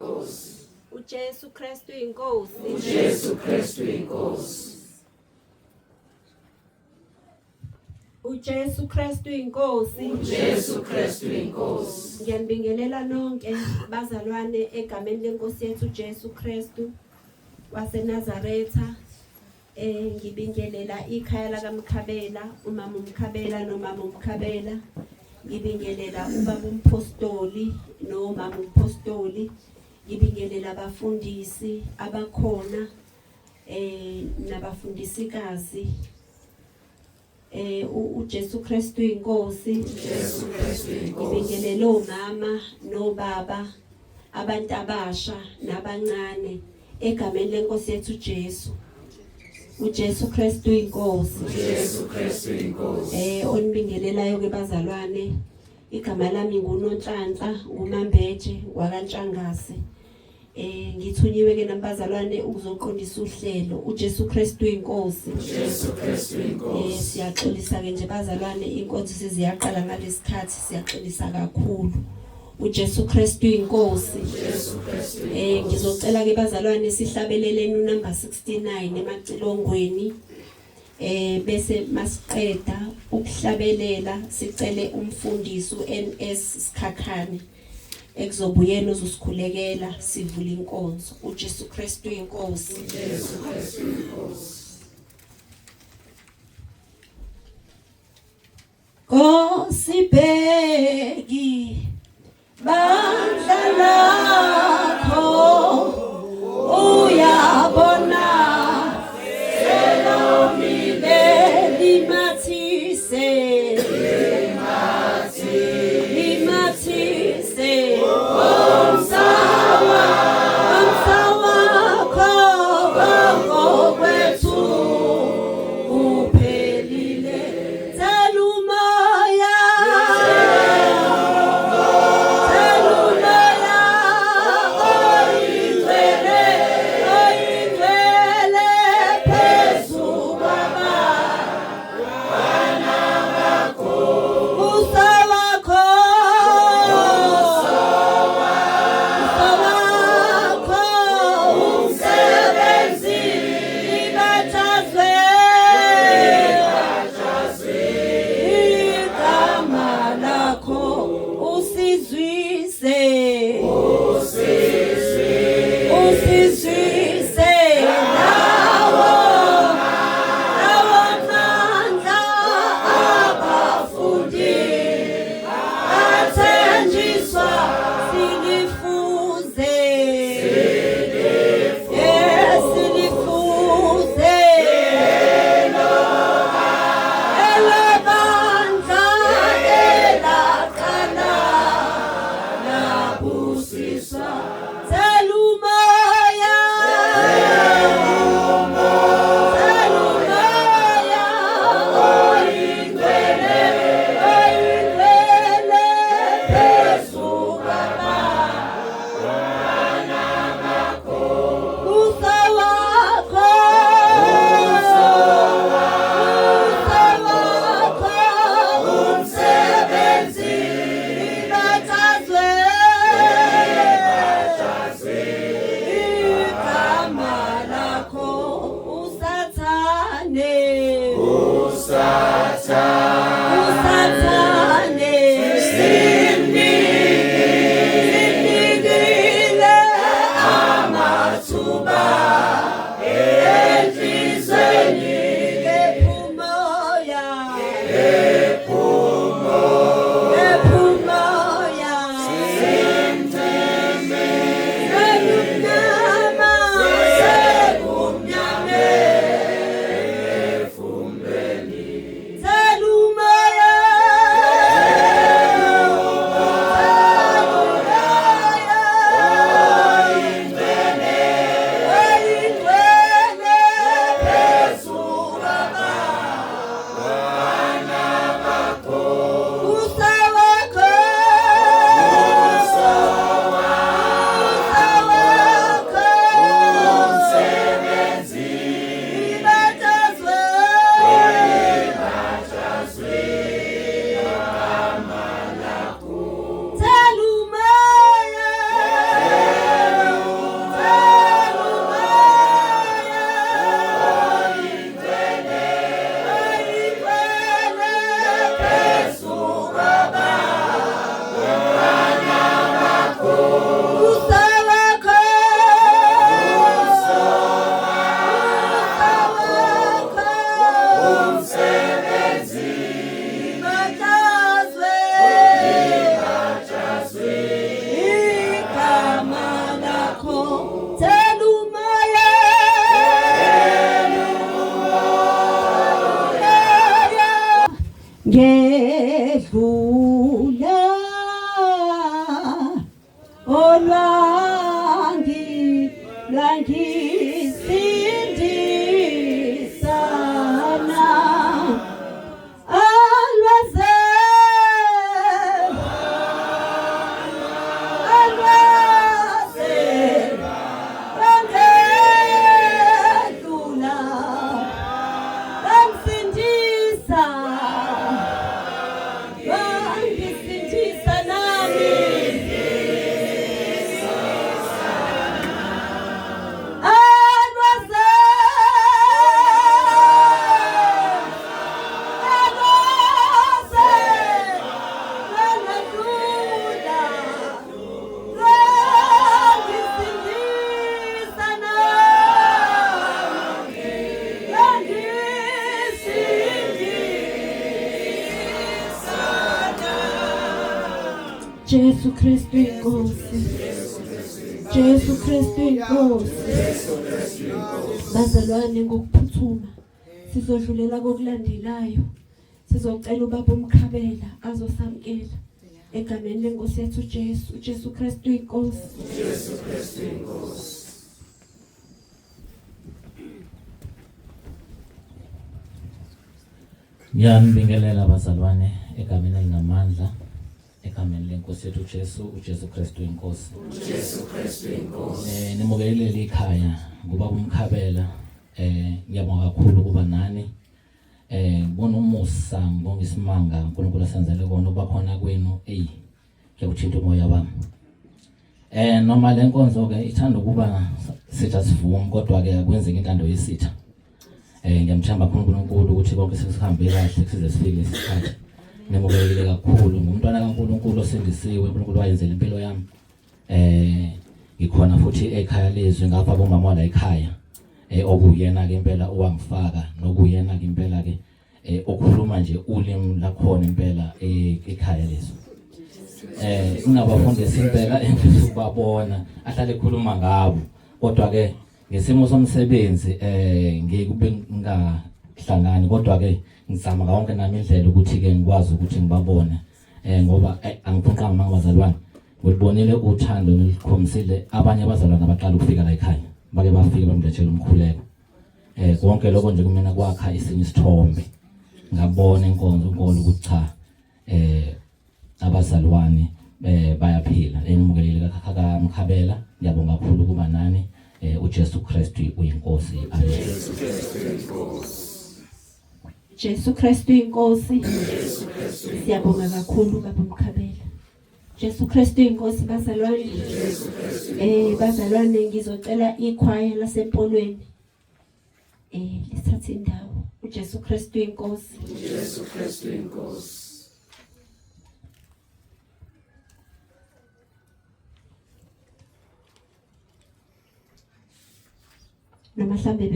uJesu Kristu inkosi. uJesu Kristu inkosi. uJesu Kristu inkosi. uJesu Kristu inkosi. Ngiyanibingelela nonke bazalwane egameni lenkosi yethu uJesu Kristu waseNazaretha. Ngibingelela ikhaya lakaMkhabela, umama uMkhabela nomama uMkhabela. Ngibingelela ubaba umpostoli nomama umpostoli. Ngibingelela abafundisi abakhona nabafundisikazi. uJesu Kristu inkosi. uJesu Kristu inkosi. Ngibingelela omama nobaba, abantu abasha nabancane egameni lenkosi yethu uJesu. uJesu Kristu inkosi. uJesu Kristu inkosi. Onibingelelayo ke bazalwane, igama lami nguNonhlanhla nguMambeje wakantshangase. Ngithunyiwe ke nabazalwane ukuzoqondisa uhlelo uJesu Kristu inkosi. uJesu Kristu inkosi. Siyaxolisa ke nje bazalwane, inkonzo siziyaqala ngalesikhathi, siyaxolisa kakhulu. uJesu Kristu inkosi. uJesu Kristu. Ngizocela ke bazalwane sihlabeleleni unumber 69 emacilongweni. Bese masiqeda ukuhlabelela sicele umfundisi uNS Sikhakhane ekuzobuyena uzosikhulekela sivule inkonzo. uJesu Kristu inkosi. uJesu Kristu inkosi. Nkosibheki bandla lakho uyabona selomile limathise omsawa kwethu uphelile telumaya Jesu Kristu inkosi. Jesu Kristu inkosi. Bazalwane ngokuphuthuma sizodlulela kokulandelayo. Sizocela ubaba uMkhabela azosamkela egameni lenkosi yethu Jesu. Jesu Kristu inkosi. Jesu Kristu inkosi. Ngiyanibingelela abazalwane egameni elinamandla egameni lenkosi yethu Jesu Kristu inkosi. Jesu Kristu inkosi. Nimukelele ikhaya ngoba uMkhabela ngiyabonga kakhulu kuba nani ngibona umusa ngibonga isimanga uNkulunkulu asenzele kona uba khona kwenu ngiyakuthinta umoya wami. Noma lenkonzo ke ithanda ukuba sitha sivume kodwa ke akwenzeki intando yesitha. Ngiyamthemba uNkulunkulu ukuthi konke sesihambe kahle size sifike isikhathi. Nimukelele kakhulu ngumntwana kaNkulunkulu osindisiwe uNkulunkulu wayenzela impilo yami. Ngikhona futhi ekhaya lezwe ngapha bomama la ekhaya. Okuyena ke impela owangifaka nokuyena ke impela ke okhuluma nje ulimi lakhona impela ekhaya lezwe. Unabafundisi impela engifisa ukubabona ahlale ekhuluma ngabo kodwa ke ngesimo somsebenzi ngikube ngahlangani kodwa ke ngizama konke nami indlela ukuthi ke ngikwazi ukuthi ngibabone ngoba angiphoqanga mangabazalwane ngibonile uthando nelikhomisile abanye abazalwane abaqala ukufika la ekhaya bake bafike bamlethela umkhuleko konke lokho nje kumina kwakha isinye isithombe ngabona inkonzo inkolo ukuthi cha abazalwane bayaphila enimukelele kakhaka Mkhabela ngiyabonga kakhulu kuba nani uJesu Kristu uyinkosi. Amen. Jesu Kristu inkosi. Siyabonga kakhulu baba uMkhabela. Jesu Kristu inkosi bazalwane. Bazalwane ngizocela ikhwaya lasempolweni lithathe indawo. uJesu Kristu inkosi. Jesu Kristu inkosi. Noma mhlambe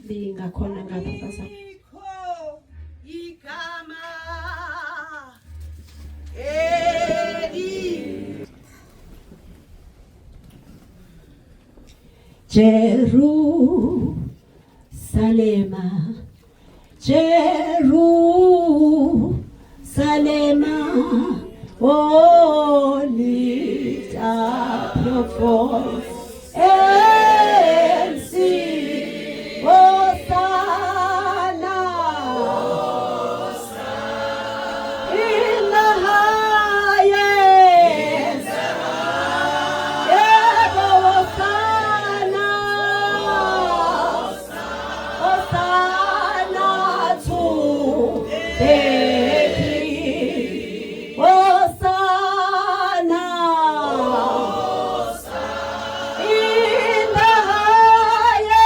bengakhona ngapha bazalwane. Igama Jerusalema, Jerusalema, oh, lift up your voice and sing, Hosanna, in the highest, yeah, Hosanna, Hosanna to the King, Hosanna, in the highest,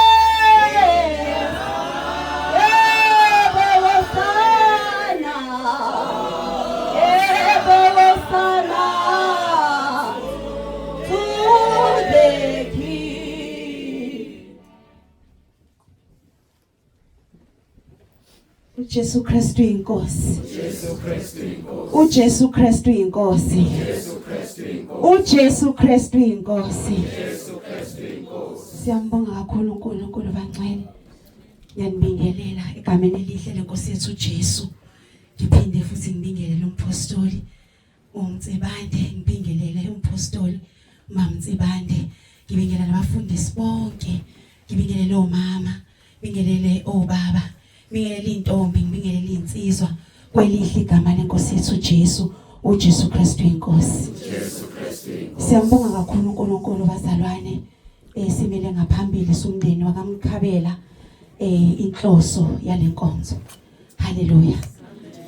yeah, Hosanna, yeah, Hosanna to the King. uJesu Kristu inkosi. Jesu Kristu inkosi. uJesu Kristu inkosi. Jesu Kristu inkosi. uJesu Kristu inkosi. Jesu Kristu inkosi. Siyambonga kakhulu uNkulunkulu bangcwele. Ngiyanibingelela egameni elihle lenkosi yethu Jesu. Ngiphinde futhi ngibingelele umpostoli uMtsibande, ngibingelele umpostoli uMamtsibande, ngibingelela abafundisi bonke, ngibingelele omama, ngibingelele obaba, ngibingelele intombi, ngibingelele insizwa kwelihle igama lenkosi yethu Jesu, uJesu Kristu inkosi. Jesu Kristu inkosi. Siyambonga kakhulu uNkulunkulu bazalwane. Simele ngaphambili sumndeni wakaMkhabela inhloso yalenkonzo. Haleluya.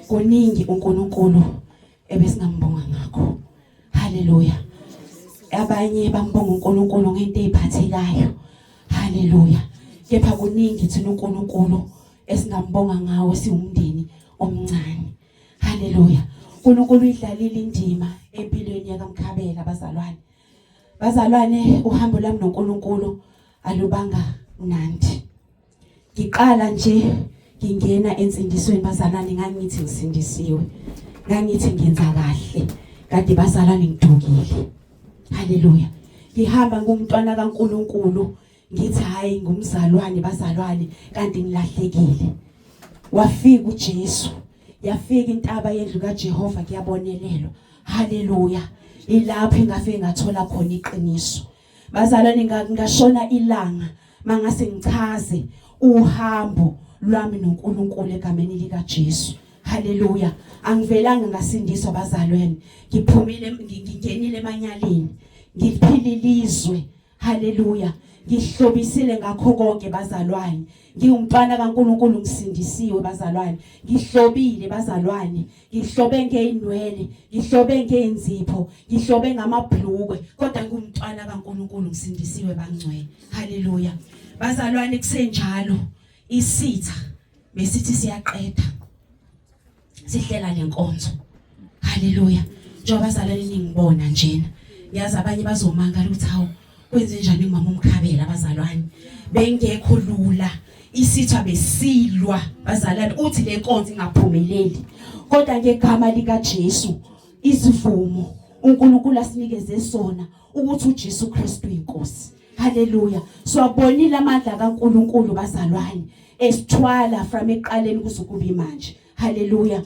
Kuningi uNkulunkulu ebesingambonga ngakho. Haleluya. Abanye bambonga uNkulunkulu ngento eziphathekayo. Haleluya. Kepha kuningi thina uNkulunkulu esingambonga ngawo siwumndeni omncane. Haleluya. uNkulunkulu idlalile indima empilweni yakaMkhabela bazalwane. Bazalwane, uhambo lami noNkulunkulu alubanga mnandi. Ngiqala nje ngingena ensindisweni bazalwane, ngangithi ngisindisiwe, ngangithi ngenza kahle, kanti bazalwane ngidukile. Haleluya. Ngihamba ngumntwana kaNkuluNkulu ngithi hayi ngumzalwane bazalwane kanti ngilahlekile. Wafika uJesu, yafika intaba yendlu kaJehova kuyabonelelwa. Haleluya. Ilapho engafike ngathola khona iqiniso. Bazalwane ngashona ilanga mangase ngichaze uhambo lwami noNkulunkulu egameni lika Jesu. Haleluya. Angivelanga ngasindiswa bazalwane. Ngiphumile ngingenile emanyaleni. Ngiphililizwe. Haleluya. Ngihlobisile ngakho konke bazalwane. Ngiyumntwana kaNkulunkulu ngisindisiwe bazalwane. Ngihlobile bazalwane. Ngihlobe ngeinwele, ngihlobe ngenzipho, ngihlobe ngamabhlukwe, kodwa ngumntwana kaNkulunkulu ngisindisiwe bangcwele. Haleluya. Bazalwane kusenjalo isitha besithi siyaqeda. Sihlela lenkonzo. Haleluya. Njengoba bazalwane ningibona njena. Yazi abanye bazomangala ukuthi hawu kwenze njani ngimama uMkhabela bazalwane. Bengekho lula. Isitha besilwa bazalwane uthi lenkonzo ingaphumeleli. Kodwa ngegama lika Jesu isivumo uNkulunkulu asinikeze sona ukuthi uJesu Kristu inkosi. Haleluya. Siwabonile amandla kaNkulunkulu bazalwane esithwala from eqaleni kuzokuba manje. Haleluya.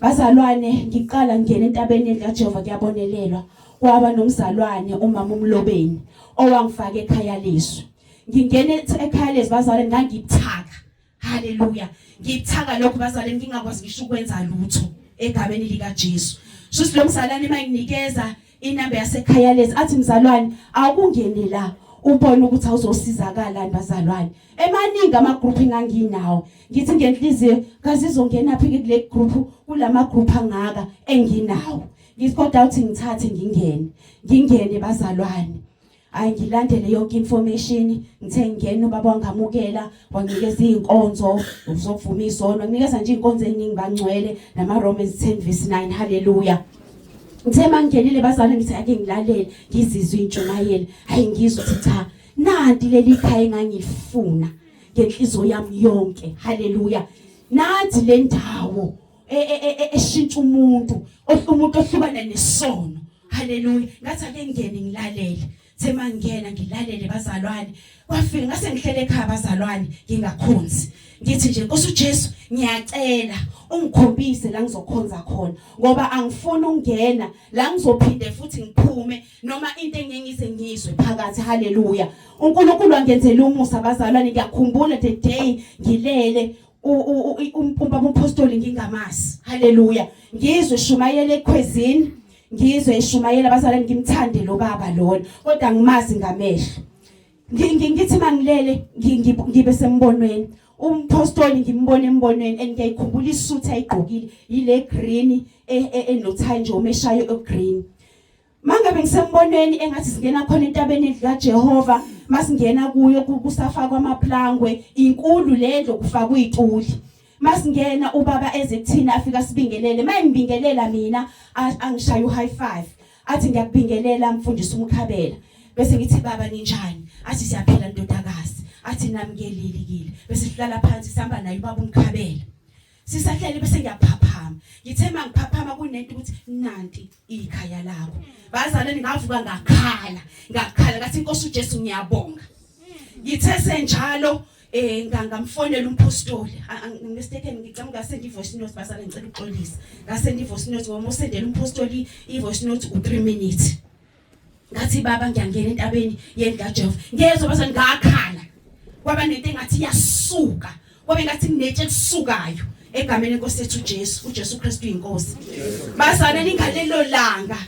Bazalwane ngiqala ngene entabeni kaJehova kuyabonelelwa. Kwaba nomzalwane umama uMlobeni owangifaka ekhaya leso. Ngingene ekhaya leso bazalwane ngangithaka. Haleluya. Ngithaka lokho bazalwane ngingakwazi ngisho ukwenza lutho egameni lika Jesu. Shuthi lo mzalwane manginikeza inamba yasekhaya leso athi mzalwane akungene la ubone ukuthi awuzosizakala bazalwane. Emaningi ama group enganginawo. Ngithi ngenhliziyo kazizongena phi kule group kulama group angaka enginawo. Ngisikhoda ukuthi ngithathe ngingene bazalwane. Ngilandele yonke information ngithe ngene ubaba wangamukela wanginikeza izinkonzo uzovuma izono nginikeza nje inkonzo eziningi bangcwele nama Romans 10:9. Haleluya. Ngithe mangingenile bazalwane ngithi ake ngilalele ngizizwe intshumayelo. Hayi ngizwe ukuthi cha nanti leli khaya engangifuna ngenhliziyo yami yonke. Haleluya. Nathi le ndawo eshintsha umuntu ohlukana nesono. Haleluya. Ngathi ake ngene ngilalele. Thema ngena ngilalele bazalwane. Kwafika ngase ngihlele ekhaya bazalwane ngingakhonzi. Ngithi nje Nkosi uJesu ngiyacela ungikhombise la ngizokhonza khona ngoba angifuni ungena la ngizophinde futhi ngiphume noma into engengize ngizwe phakathi. Haleluya. uNkulunkulu wangenzela umusa bazalwane. Ngiyakhumbula the day ngilele umpumpa umpostoli ngingamazi. Haleluya. Ngizwe Shumayela ekhwezini, ngizwe Shumayela bazalwane ngimthande lo baba lona kodwa ngimazi ngamehlo. Ngithi mangilele ngibe sembonweni umpostoli ngimbone embonweni engiyikhumbula isuthi ayigqokile ile green enothai nje omeshayo ogreen. Mangabe ngisembonweni engathi singena khona entabeni kaJehova masingena kuyo kusafaka amaplangwe inkulu lendlo kufakwa izituli. Masingena ubaba ezekuthina afika sibingelele mayingibingelela mina angishaya u-high five athi ngiyakubingelela mfundisi uMkhabela bese ngithi baba ninjani athi siyaphila ndodakazi athi namkelile bese sihlala phansi sihamba naye ubaba uMkhabela sisahlele bese ngiyaphaphama ngithema ngiphaphama kunento ukuthi nanti ikhaya lakho bazalwane ngavuka ngakhala ngathi Nkosi uJesu ngiyabonga. Ngithe senjalo ngamfonela umpostoli ngisteke ngicela ngase voice note basale ngicela uxolisa ngase voice note ngoba usendela umpostoli voice note u3 minutes. Ngathi baba ngiyangena entabeni yendlu kaJehova ngezwe base ngakhala kwaba nento engathi yasuka kwabe ngathi nginetshe kusukayo egameni lenkosi yethu uJesu Kristu inkosi. Basana ningalelo langa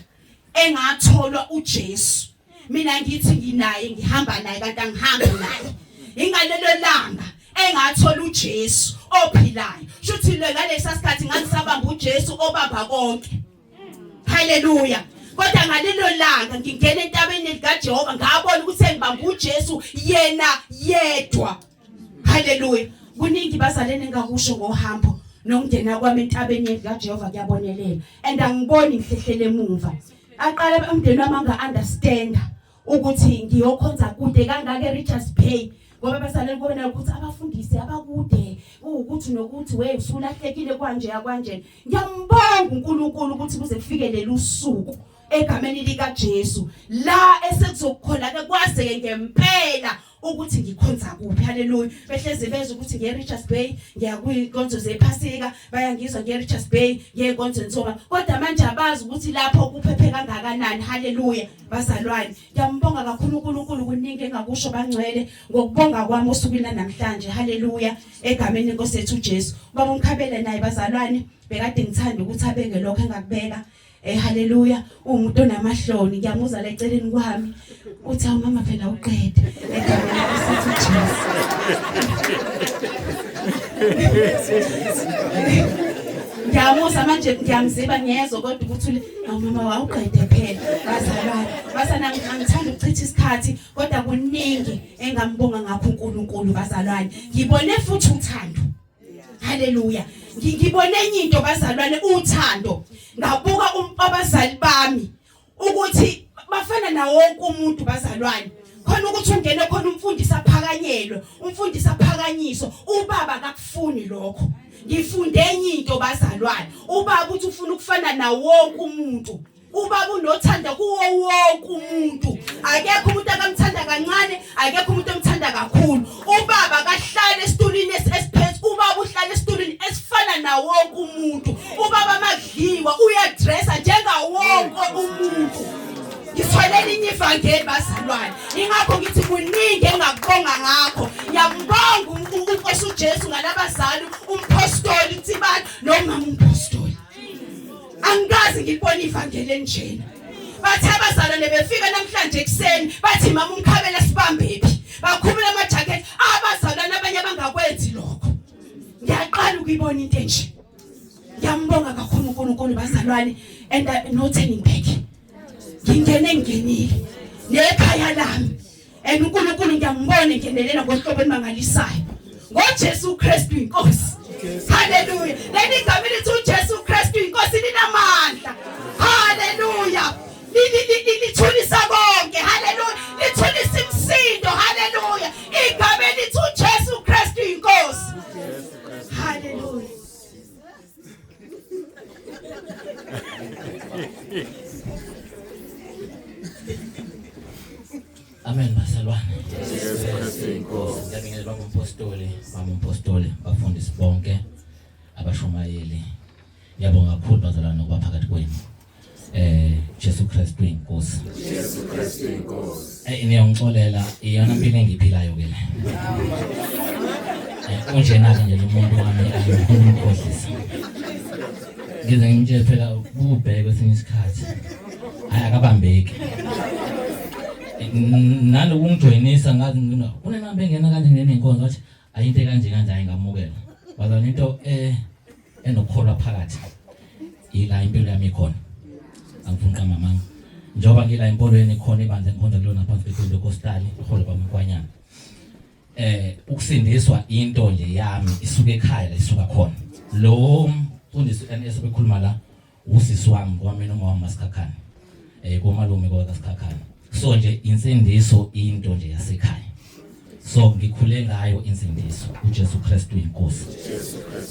engatholwa uJesu mina ngithi nginaye ngihamba naye kanti angihambi naye. Ingalelo langa engathola uJesu ophilayo shuthi ngalesa sikhathi ngisabamba uJesu obamba konke. Haleluya. Kodwa ngalelo langa ngingena entabeni likaJehova ngabona ukuthi engibamba uJesu yena yedwa. Haleluya. Kuningi bazalene ngakusho ngohambo nongena kwami entabeni likaJehova kuyabonelela and angiboni ngihlehlele emuva. Aqala umndeni wami anga understand ukuthi ngiyokhonza kude kangaka eRichards Bay ngoba basalele kubona ukuthi abafundisi abakude ukuthi nokuthi we usulahlekile kanje ngiyambonga uNkulunkulu ukuthi kuze kufikelele usuku egameni lika Jesu la esekuzokhona ke kwazeke ngempela ukuthi ngikhonza kuphi. Haleluya. Behleze bezwe ukuthi ngiye Richards Bay ngiya kwikonzo zephasika bayangizwa ngiye Richards Bay ngiye konzo nsoma kodwa manje abazi ukuthi lapho kuphephe kangakanani. Haleluya. Bazalwane ngiyambonga kakhulu uNkulunkulu kuningi engakusho bangcwele ngokubonga kwami osukwini namhlanje. Haleluya. Egameni lenkosi yethu Jesu. Baba umkhabele naye bazalwane bekade ngithanda ukuthi abeke lokho engakubeka. Haleluya. Umuntu onamahloni ngiyamuza la eceleni kwami uthi mama phela uqede egameni lesithi Jesu. Ngiyamuza manje ngiyamziba ngiyezwa kodwa ukuthi mama wawuqede phela bazalwane basana ngithanda ukuchitha isikhathi kodwa kuningi engambonga ngakho uNkulunkulu bazalwane ngibone futhi uthando. Haleluya. Ngibone enye into bazalwane uthando ngabuka abazali bami ukuthi bafana na wonke umuntu bazalwane khona ukuthi ungene khona umfundisi aphakanyelwe umfundisi aphakanyiso ubaba akakufuni lokho. Ngifunde enye into bazalwane ubaba uthi ufuna ukufana na wonke umuntu. Ubaba unothanda kuwo wonke umuntu. Akekho umuntu akamthanda kancane akekho umuntu omthanda kakhulu. Ubaba akahlala esitulini esiphethe ubaba uhlala esitulini esifana na wonke umuntu. Ubaba makudliwa uyadressa njenga wonke umuntu. Ngitholela inyivangeli bazalwane ingakho ngithi kuningi engakubonga ngakho. Ngiyambonga uNkosi uJesu ngalabazali umpostoli Thibani nomama umpostoli. Angazi ngibona ivangeli enjena. Bathi abazalwane befika namhlanje ekseni bathi mama umkhabela sibambephi bakhumula amajacket abazalwane abanye abangakwenzi lokho. Ngiyaqala ukuyibona into enje. Ngiyambonga kakhulu uNkulunkulu bazalwane and no turning back. Ngingenile nekhaya lami and uNkulunkulu ngiyambona ngenelela ngohlobo elimangalisayo ngoJesu Kristu inkosi. Haleluya. Leli igama lithi uJesu Kristu inkosi linamandla. Haleluya. Lithulisa konke. Haleluya. Lithulisa imsindo. Haleluya. Igama lithi uJesu Kristu inkosi. Haleluya. Amen bazalwane. Ngiyabingelela umpostoli bafundisi bonke abashumayeli. Ngiyabonga kakhulu bazalwane ukuba phakathi kwenu. Jesu Kristu inkosi. Jesu Kristu inkosi. Ngiyongixolela iyona impilo engiphilayo ke le. Unjena ke nje umuntu wami ayikhohlisa. Ngize ngimtshele phela ubheke kwesinye isikhathi. Ayakabambeki. Nalokungijoyinisa ngazi kunenamba engena kanje ngenenkonzo wathi ayinto kanje ayingamukela. Bazana into enokholwa phakathi. Ila impilo yami ikhona. Angifuni kamama. Njoba ngila empolweni khona ibanze ngikhonza kulona phansi kwePentecostal iholo bamkwanyana. Ukusindiswa into nje yami isuka ekhaya isuka khona. Lo mfundisi esebekhuluma la usisi wami kwamina uma waMasikhakhane. Komalume kwaKasikhakhane. So nje insindiso into nje yasekhaya. So ngikhule ngayo insindiso uJesu Kristu inkosi.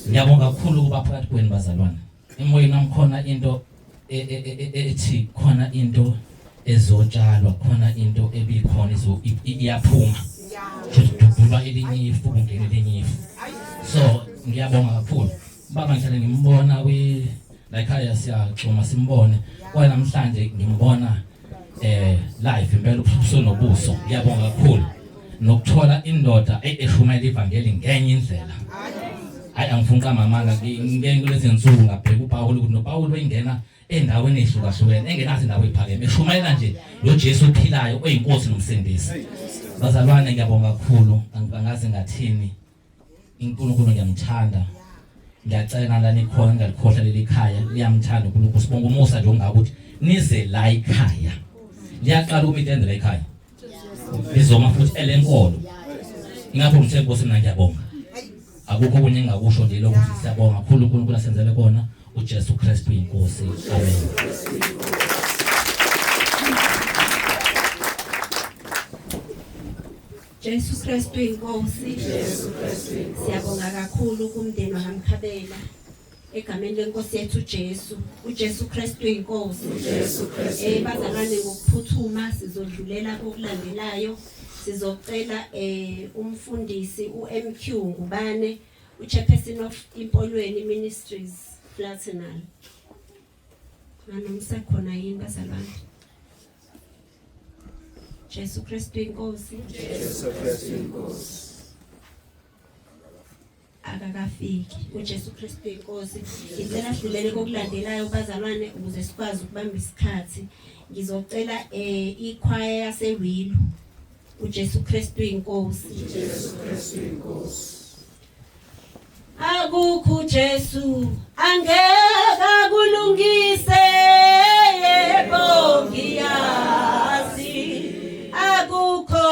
Ngiyabonga kakhulu ukuba phakathi kwenu bazalwane. Emoyeni nami khona into ethi khona into ezotshalwa khona into ebikhona iyaphuma. Kuba elinye ifu kungena elinye ifu. So ngiyabonga kakhulu. Baba ngihlale ngimbona la ekhaya siyaxhuma simbone. Kwa namhlanje ngimbona live impela ubuso ngiyabonga kakhulu nokuthola indoda eshumayela ivangeli ngenye indlela. Hayi angifuni kamamanga ngeke kulezi insuku ngabheka uPaul ukuthi noPaul wengena endaweni ehlukahlukene engenazi indawo ephakeme eshumayela nje lo Jesu ophilayo oyinkosi nomsindisi. Bazalwane ngiyabonga kakhulu angazi ngathini uNkulunkulu ngiyamthanda. Ngiyacela la nikhona ngalikhohla leli khaya liyamthanda uNkulunkulu sibonga umusa nje ongakuthi nize la ekhaya. Liyaqala umitende la ekhaya. Bizoma futhi elenkolo. Ingakho ngithenkosi mina ngiyabonga. Akukho okunye engakusho nje lokuthi siyabonga kakhulu uNkulunkulu asenzele kona uJesu Kristu inkosi. Amen. Jesu Kristu inkosi. Siyabonga kakhulu kumndeni waMkhabela. Egameni lenkosi yethu Jesu. uJesu Kristu inkosi. Bazalwane ngokuphuthuma sizodlulela kokulandelayo. Sizocela umfundisi uMQ Ngubane, uchairperson of Impolweni Ministries Flatinal. Nanomsakhona yini bazalwane? Jesu Kristu inkosi. Akakafiki uJesu Kristu inkosi. Ngicela sidlulele kokulandelayo bazalwane ukuze sikwazi ukubamba isikhathi. Ngizocela ichoir yaseWilo. uJesu Kristu inkosi. Akukho Jesu angeka kulungise yebo ngiyazi. Akukho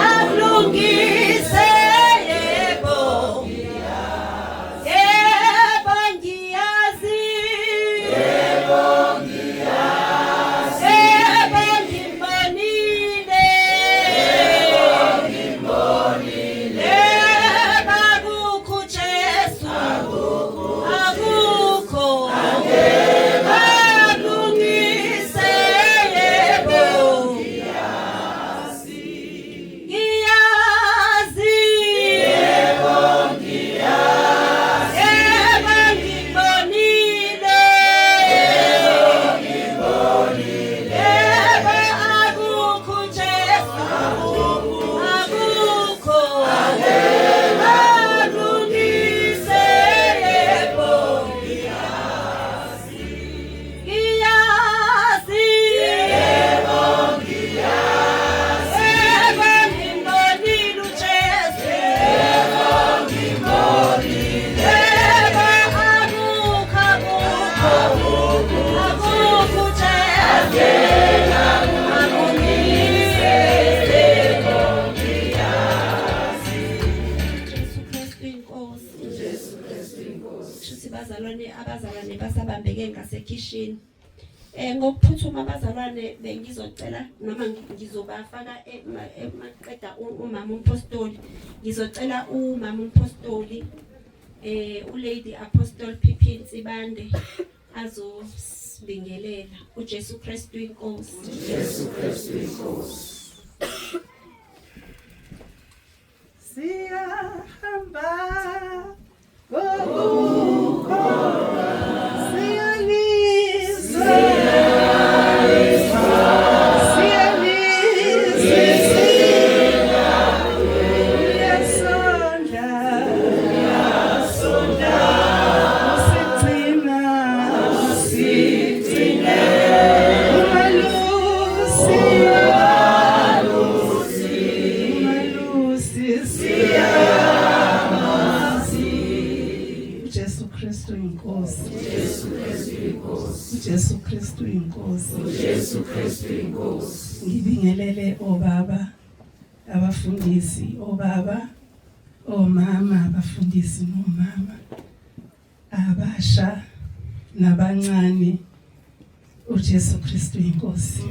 akulungise yebo ngiyazi. Abazalwane basabambeke ngasekitchen. Ngokuphuthuma abazalwane bengizocela noma ngizobafaka emaqeda umama umpostoli. Ngizocela umama umpostoli uLady Apostle Pippin Sibande azosibingelela. uJesu Kristu inkosi. Siyahamba uJesu Kristu inkosi. Ngibingelele obaba abafundisi, obaba omama abafundisi nomama abasha nabancane. uJesu Kristu inkosi.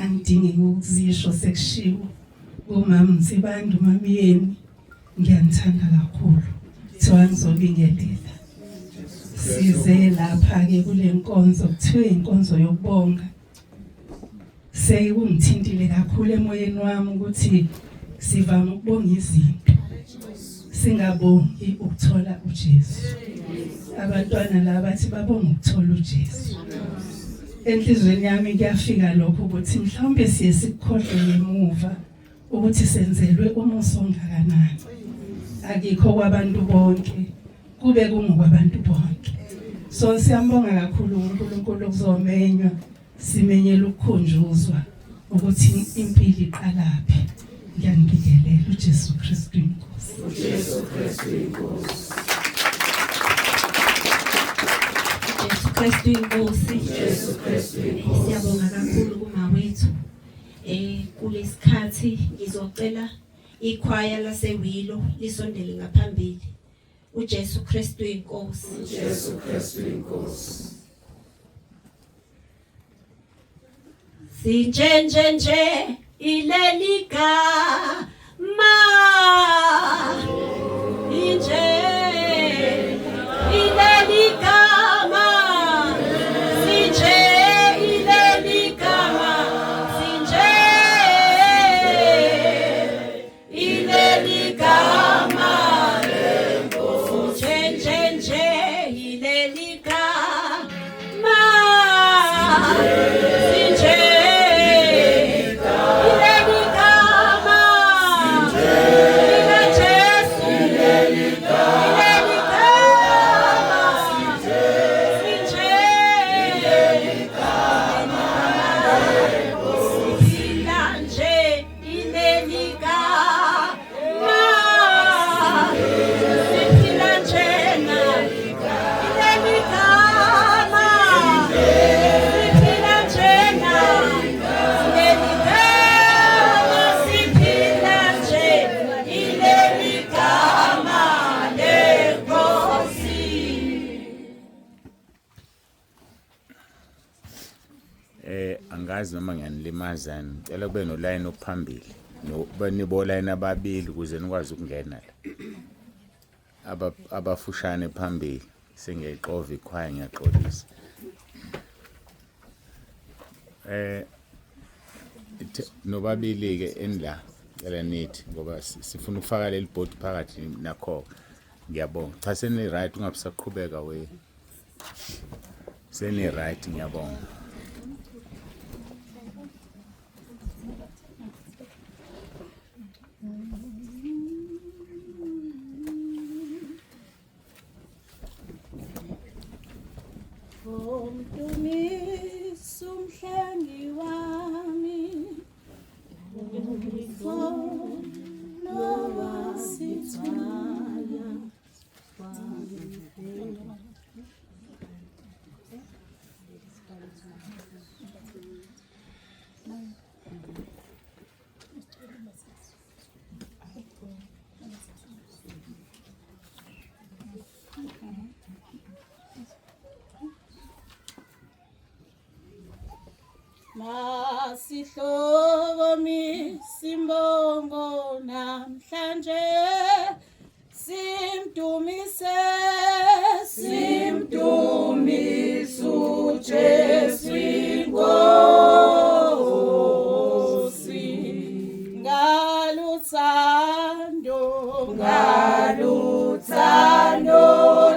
Angidingi ukuzisho sekushiwo. Umama Mtsibande umamiyeni ngiyanithanda kakhulu. Kuthiwa ngizobingelela. Size lapha ke kule nkonzo kuthiwe inkonzo yokubonga. Sekungithintile kakhulu emoyeni wami ukuthi sivama ukubonga izinto. Singabongi ukuthola uJesu. Abantwana laba bathi babonga ukuthola uJesu. Enhlizweni yami kuyafika lokho ukuthi mhlawumbe siye sikukhohlwe emuva ukuthi senzelwe umuso ongakanani. Akikho kwabantu bonke, kube kungokwabantu bonke. So siyambonga kakhulu uNkulunkulu kuzomenywa simenyela ukukhunjuzwa ukuthi impilo iqalaphi. Ngiyanibingelela uJesu Kristu inkosi. uJesu Kristu inkosi. Siyabonga kakhulu kumawethu. Kulesikhathi ngizocela ichoir laseWilo lisondele ngaphambili. uJesu Kristu inkosi. sinjenjenje ilelika ma inje ilelika ma sinje ilelika ma sinje ilelika ma sinjenjenje ilelika ma sinje angazi noma ngiyanilimaza ngicela kube no line ophambili no nibo line ababili ukuze nikwazi ukungena la abafushane phambili sengiyayiqova ikhwaya ngiyaxolisa nobabili ke endla cela nithi ngoba sifuna ukufaka leli board phakathi nakho ngiyabonga cha seni right ungabusaqhubeka we seni right ngiyabonga Umhlengi wami Masihlobo misimbongo namhlanje simdumise uJesu inkosi ngaluthando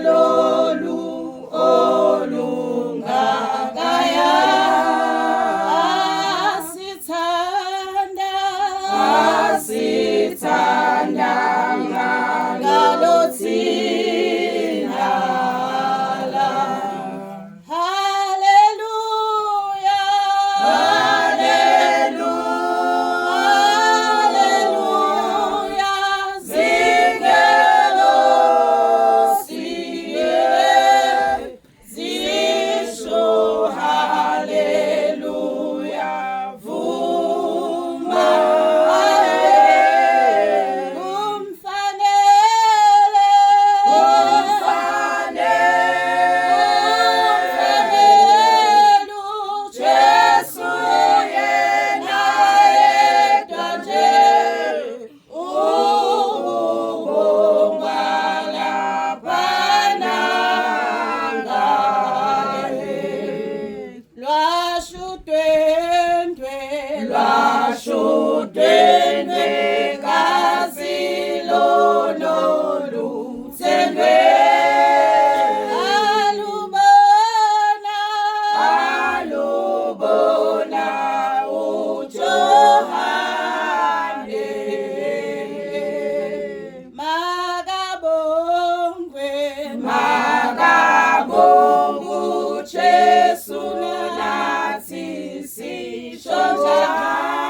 lolu olungakaya asithanda ngalothina la haleluya haleluya zingelo siye zisho haleluya vuma Lwashudwendwe kazilono sendwe alubona uJohane makabongwe Jesu nathi sishonjani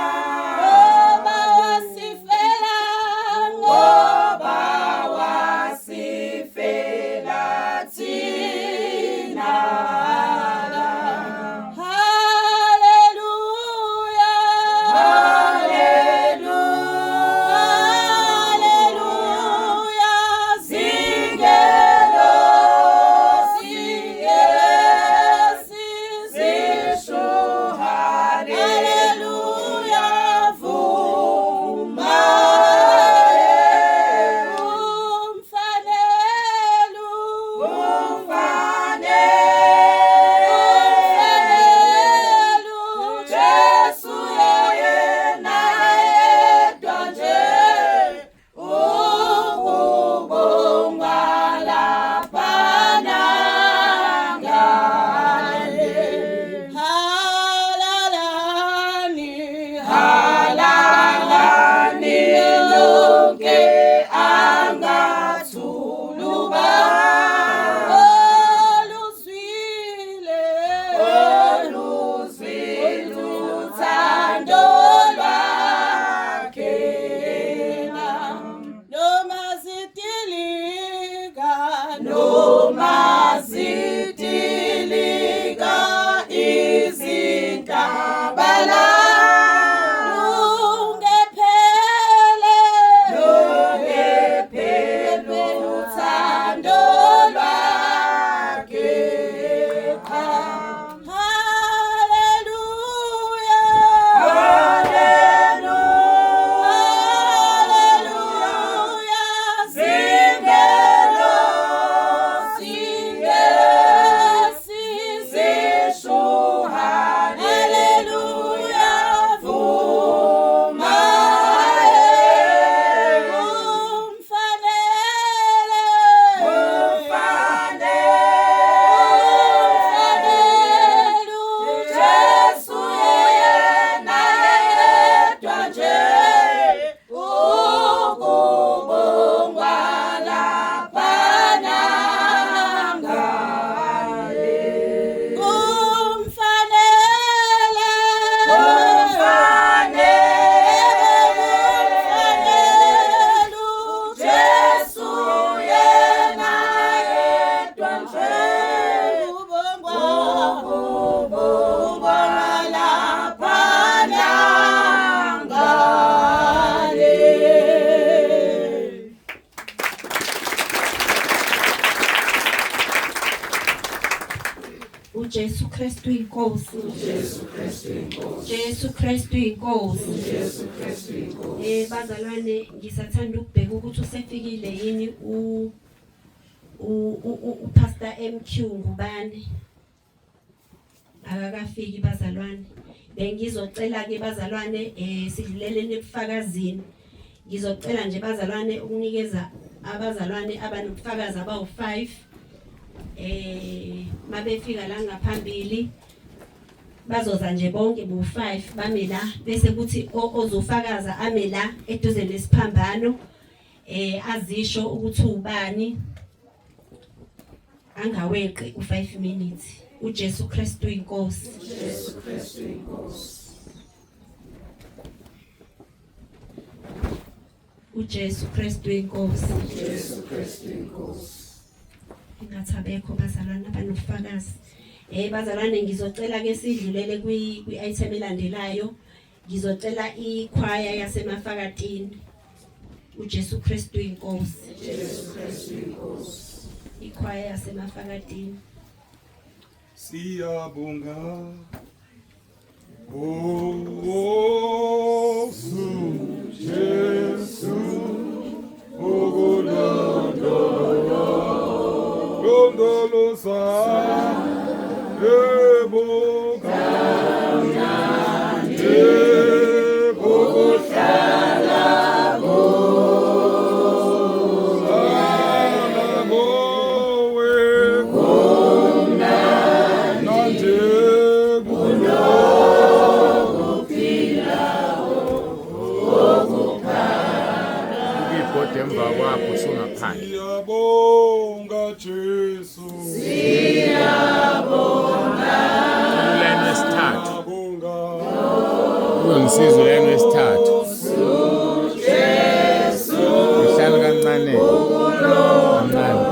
Kristu inkosi. Jesu Kristu inkosi. Bazalwane ngisathanda ukubheka ukuthi usefikile yini u Pastor MQ ngubani. Akakafiki bazalwane. Bengizocela ke bazalwane sidluleleni ebufakazini. Ngizocela nje bazalwane ukunikeza abazalwane abanobufakazi abawu5 mabefika la ngaphambili bazoza nje bonke bo5 bame la bese kuthi ozofakaza ame la eduze nesiphambano azisho ukuthi ubani angaweqi u5 minutes. uJesu Kristu inkosi. uJesu Kristu inkosi. uJesu Kristu inkosi. uJesu Kristu inkosi. Ingathabekho bazalwane abanofakazi. Bazalwane ngizocela ke sidlulele kwi-item elandelayo. Ngizocela ichoir yasemafakatini. uJesu Kristu inkosi. uJesu Kristu inkosi. Ichoir yasemafakatini. Siyabonga. Jesu Londolosa Eboka emva kwakho usungaphandle. Siyabonga Jesu. Siyabonga. Ulayini wesithathu. Siyabonga. Ungisiza ulayini wesithathu. Jesu. Ihlala kancane. Kancane.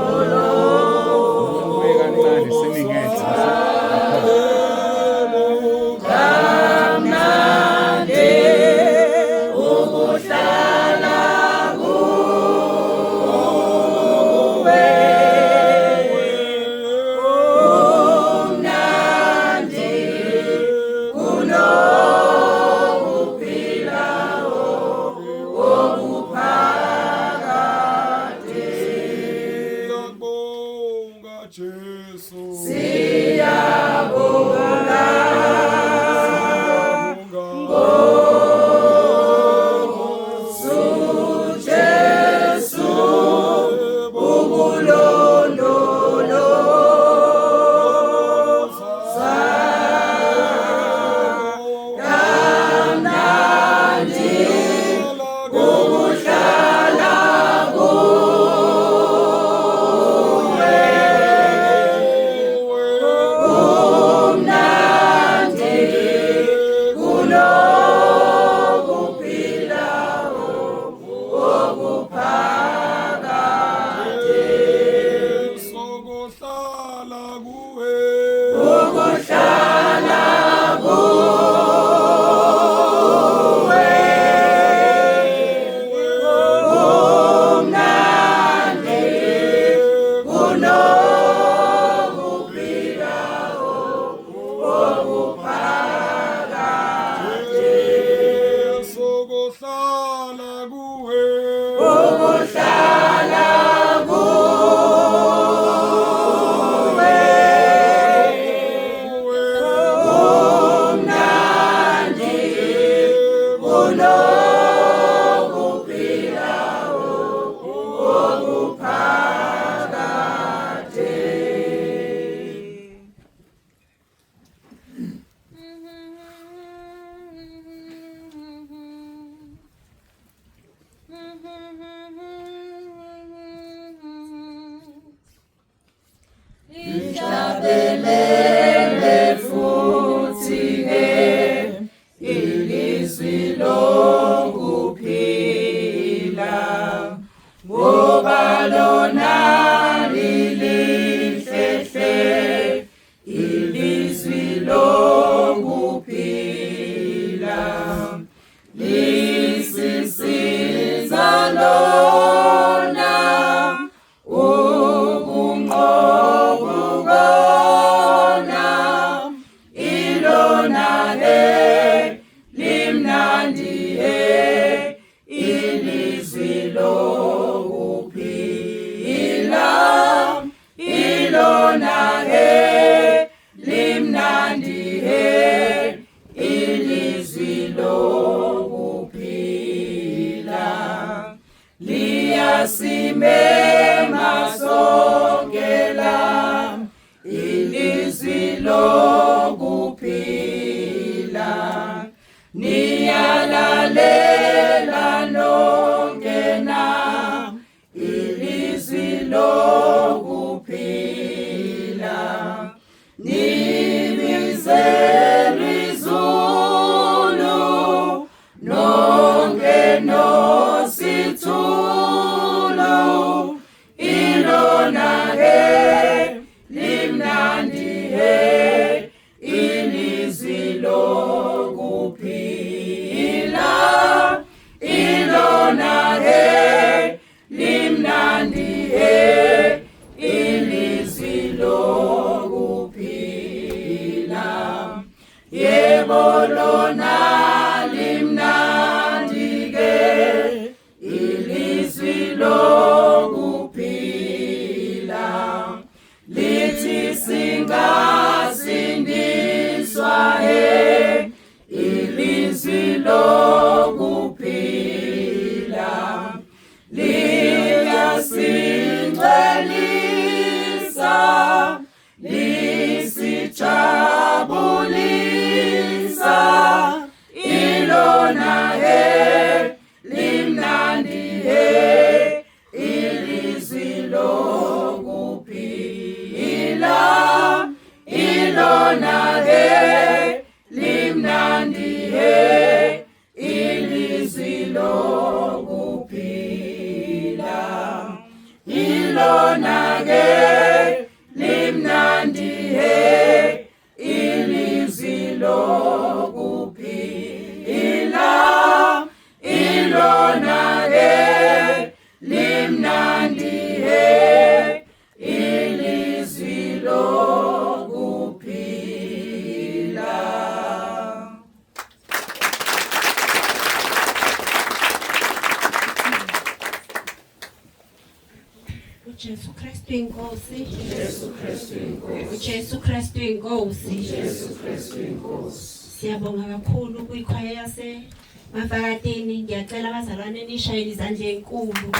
Ubuye kancane seningethe. Kuno uJesu Kristu inkosi. uJesu Kristu inkosi. Siyabonga kakhulu kuyikhwaya yase Mafakateni. Ngiyacela abazalwane nishayele izandla ezinkulu.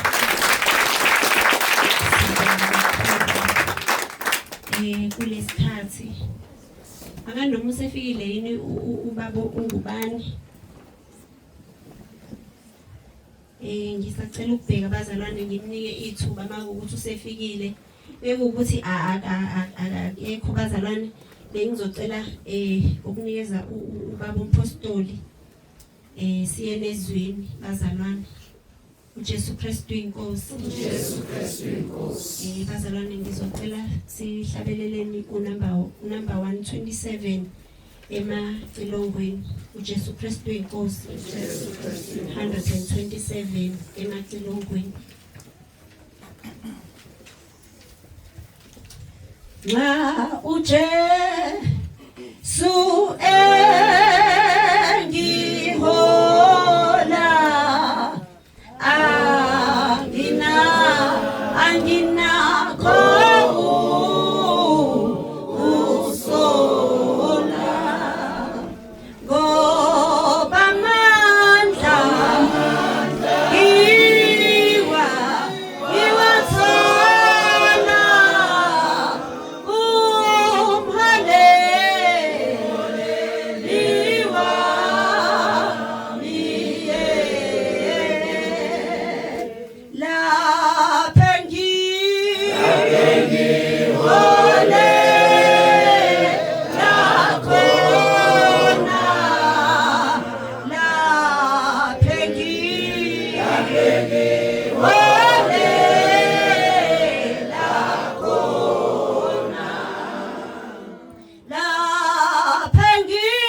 Kulesikhathi akanoma usefikile yini ubaba ungubani? Ngisacela ukubheka abazalwane ngimnike ithuba makuthi usefikile. Bekuthi akekho abazalwane bengizocela ukunikeza ubaba umpostoli siye nezweni bazalwane. uJesu Kristu inkosi. Bazalwane ngizocela sihlabeleleni unumber 127 emacilongweni. uJesu Kristu inkosi. 127 emacilongweni. Nxa uJesu engihola anginakho usola ngoba amandla iwathola umhaleliwa lapha ngihole lakhona lapha ngihole lakhona lapha ngihole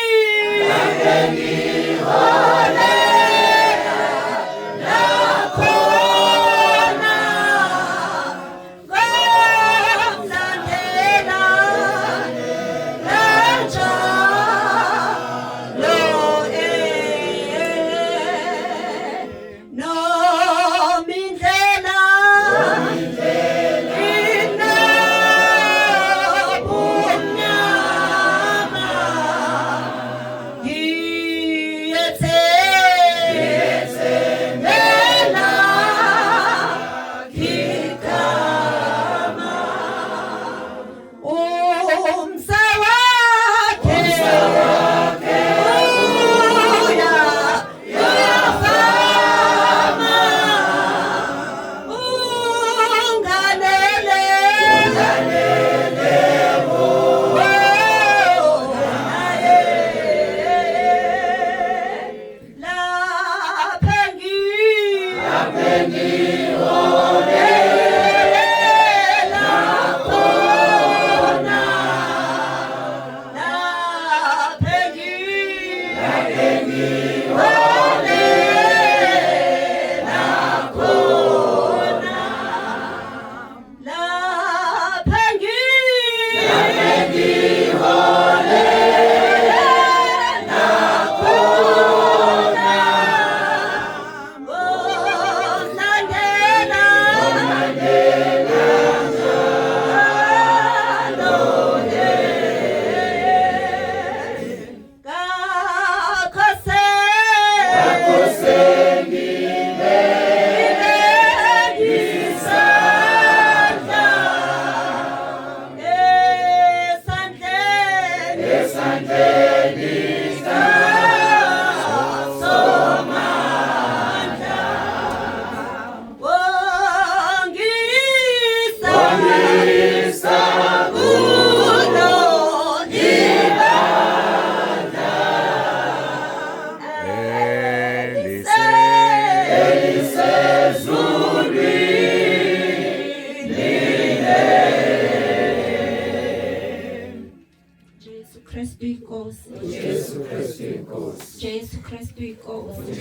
Jesu Kristu inkosi. Jesu Kristu inkosi.